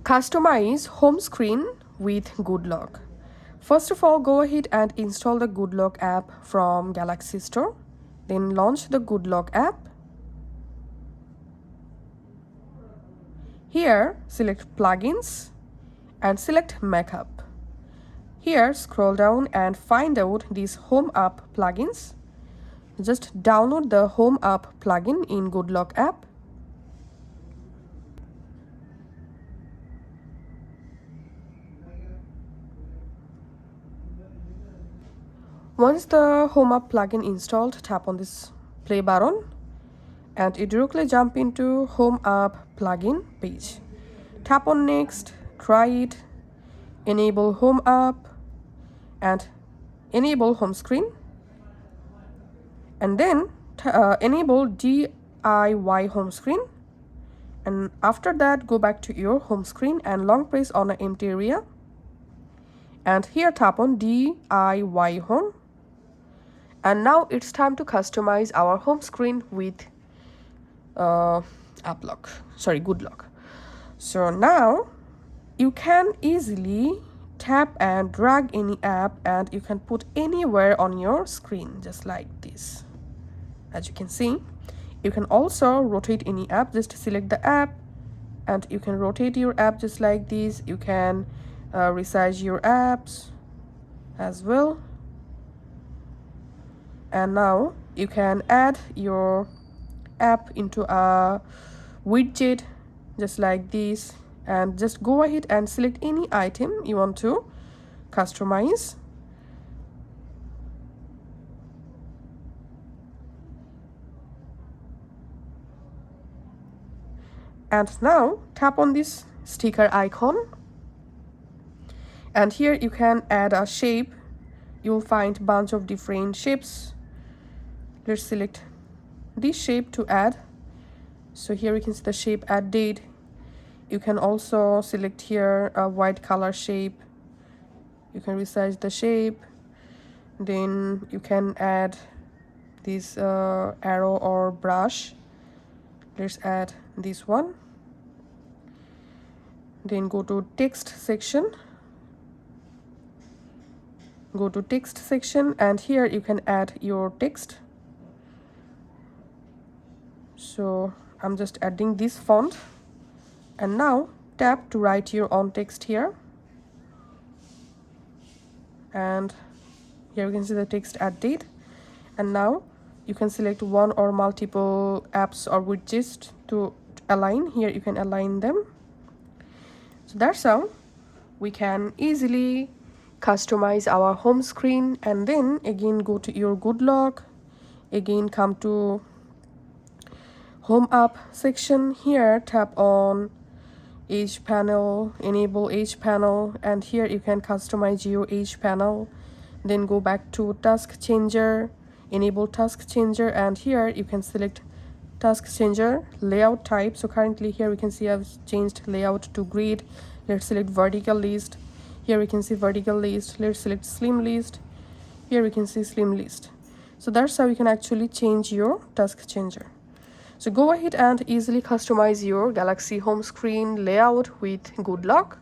Customize home screen with GoodLock. First of all, go ahead and install the GoodLock app from Galaxy Store. Then launch the GoodLock app. Here, select Plugins and select Makeup. Here, scroll down and find out these Home App plugins. Just download the Home App plugin in GoodLock app. Once the Home App plugin installed, tap on this play button and you directly jump into Home App plugin page. Tap on Next, try it, enable Home App and enable home screen, and then enable DIY home screen, and after that go back to your home screen and long press on an empty area, and here tap on DIY home. And now it's time to customize our home screen with GoodLock. So now you can easily tap and drag any app and you can put anywhere on your screen, just like this. As you can see, you can also rotate any app. Just select the app and you can rotate your app just like this. You can resize your apps as well. And now you can add your app into a widget just like this, and just go ahead and select any item you want to customize. And now tap on this sticker icon, and here you can add a shape. You'll find a bunch of different shapes. Let's select this shape to add. So here you can see the shape add date. You can also select here a white color shape. You can resize the shape. Then you can add this arrow or brush. Let's add this one. Then go to text section. Go to text section and here you can add your text. So I'm just adding this font, and now tap to write your own text here, and here you can see the text add date. And now you can select one or multiple apps or widgets to align. Here you can align them. So that's how we can easily customize our home screen. And then again go to your GoodLock, again come to Home App section. Here tap on Edge panel, enable Edge panel, and here you can customize your Edge panel. Then go back to Task Changer, enable Task Changer, and here you can select Task Changer layout type. So currently here we can see I've changed layout to grid. Let's select vertical list. Here we can see vertical list. Let's select slim list. Here we can see slim list. So that's how you can actually change your Task Changer. So go ahead and easily customize your Galaxy home screen layout with GoodLock.